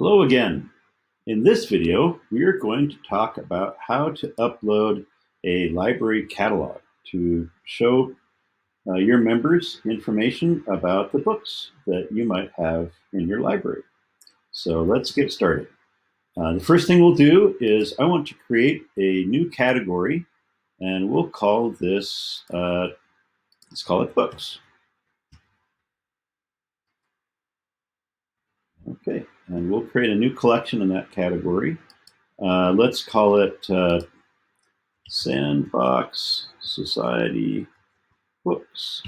Hello again. In this video, we are going to talk about how to upload a library catalog to show your members information about the books that you might have in your library. So let's get started. The first thing we'll do is I want to create a new category, and we'll call this, let's call it books. Okay, and we'll create a new collection in that category. Let's call it Sandbox Society Books.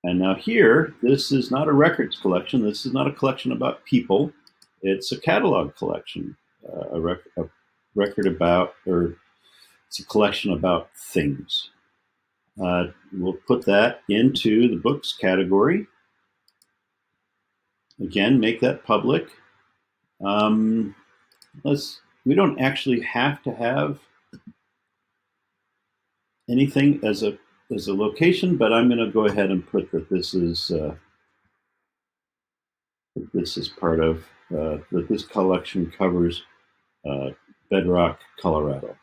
And now here, this is not a records collection. This is not a collection about people. It's a catalog collection, a record about, or it's a collection about things. We'll put that into the books category. Again, make that public. We don't actually have to have anything as a location, but I'm going to go ahead and put that this is part of that this collection covers Bedrock, Colorado.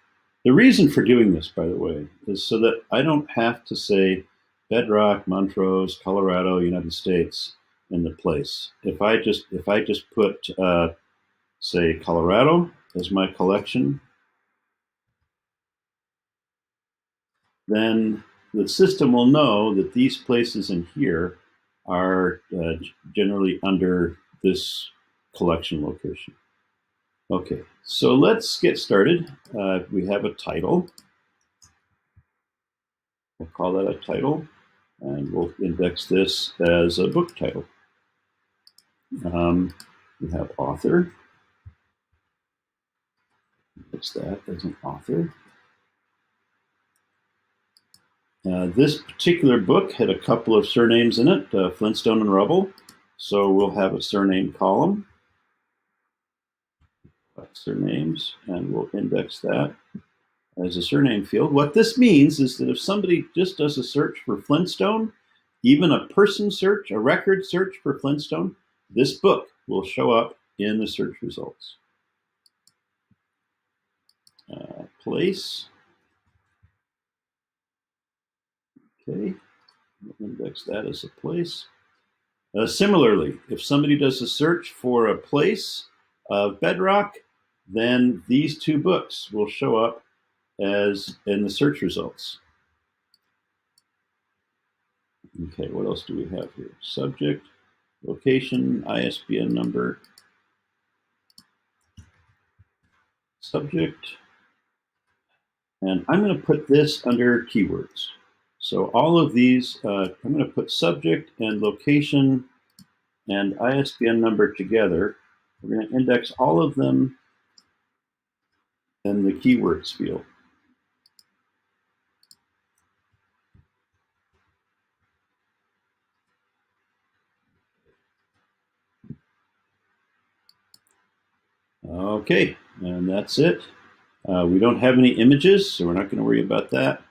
The reason for doing this, by the way, is so that I don't have to say Bedrock, Montrose, Colorado, United States in the place. If I just put say Colorado as my collection, then the system will know that these places in here are generally under this collection location. Okay, so let's get started. We have a title. We'll call that a title, and we'll index this as a book title. We have author. Index that as an author. This particular book had a couple of surnames in it, Flintstone and Rubble, so we'll have a surname column, surnames, and we'll index that as a surname field. What this means is that if somebody just does a search for Flintstone, even a person search, a record search for Flintstone, this book will show up in the search results. Place. Okay, we'll index that as a place. Similarly, if somebody does a search for a place of Bedrock, then these two books will show up as in the search results. Okay, what else do we have here? Subject, location, ISBN number, subject, and I'm going to put this under keywords. So all of these, I'm going to put subject and location and ISBN number together. We're going to index all of them in the keywords field. Okay, and that's it. We don't have any images, so we're not going to worry about that.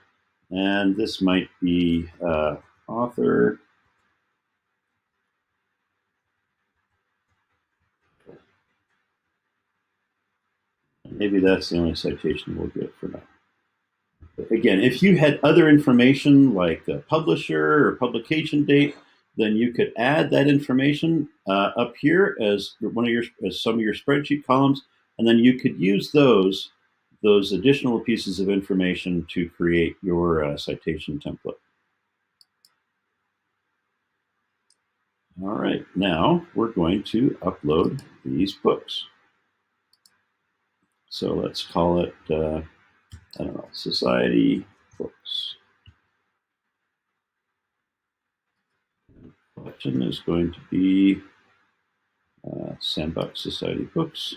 And this might be author. Maybe that's the only citation we'll get for now. But again, if you had other information like a publisher or publication date, then you could add that information up here as some of your spreadsheet columns, and then you could use those additional pieces of information to create your citation template. All right, now we're going to upload these books. So let's call it, I don't know, Society Books. The collection is going to be Sandbox Society Books.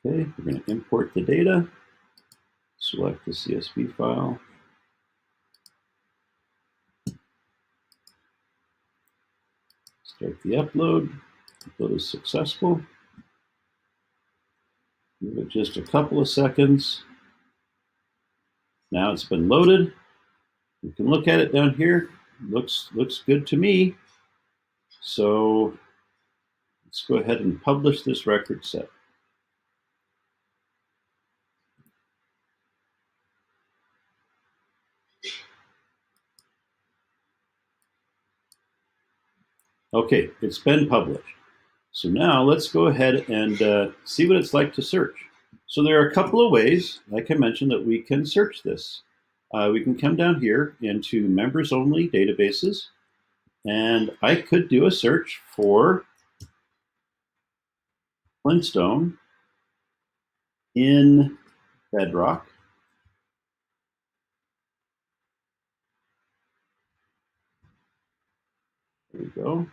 Okay, we're going to import the data, select the CSV file. Start the upload. Upload is successful. Give it just a couple of seconds. Now it's been loaded. You can look at it down here. Looks good to me. so let's go ahead and publish this record set. Okay, it's been published. So now let's go ahead and see what it's like to search. So there are a couple of ways, like I mentioned, that we can search this. We can come down here into members only databases, and I could do a search for Flintstone in Bedrock. There we go.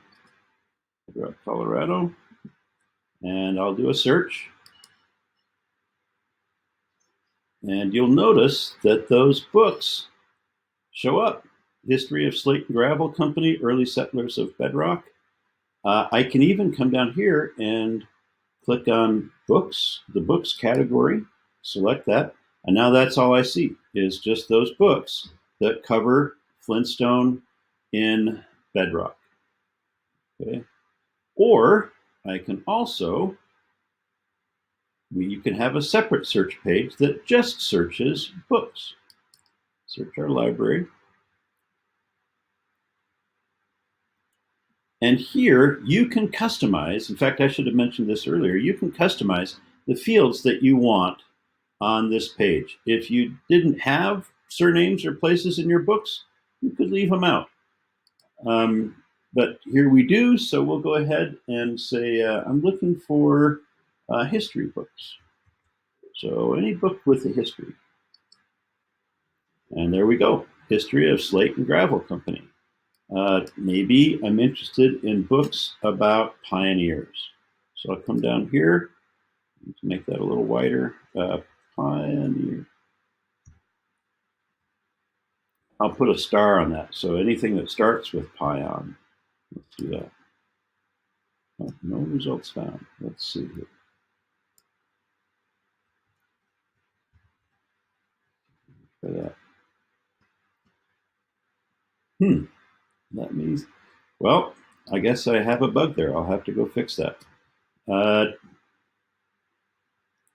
Bedrock, Colorado. And I'll do a search. And you'll notice that those books show up. History of Slate and Gravel Company, Early Settlers of Bedrock. I can even come down here and click on books, the books category, select that. And now that's all I see is just those books that cover Flintstone in Bedrock. Okay. Or I can also, you can have a separate search page that just searches books. Search our library. And here you can customize, in fact, I should have mentioned this earlier, you can customize the fields that you want on this page. If you didn't have surnames or places in your books, you could leave them out. But here we do, so we'll go ahead and say, I'm looking for history books. So any book with a history. And there we go, History of Slate and Gravel Company. Maybe I'm interested in books about pioneers. So I'll come down here to make that a little wider. Pioneer. I'll put a star on that. So anything that starts with pion. Let's do that. Oh, no results found. Let's see here. Try that. That means, well, I guess I have a bug there. I'll have to go fix that.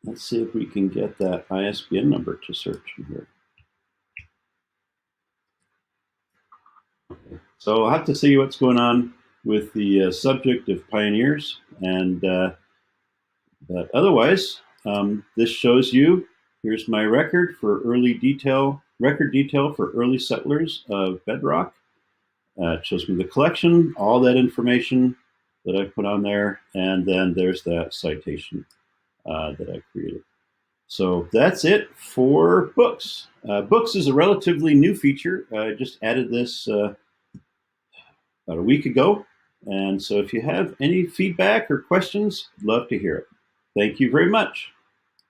Let's see if we can get that ISBN number to search in here. So I'll have to see what's going on with the subject of pioneers. And but otherwise, this shows you, here's my record for record detail for early settlers of Bedrock. It shows me the collection, all that information that I put on there, and then there's that citation that I created. So that's it for books. Books is a relatively new feature. I just added this about a week ago. And so if you have any feedback or questions, love to hear it. Thank you very much.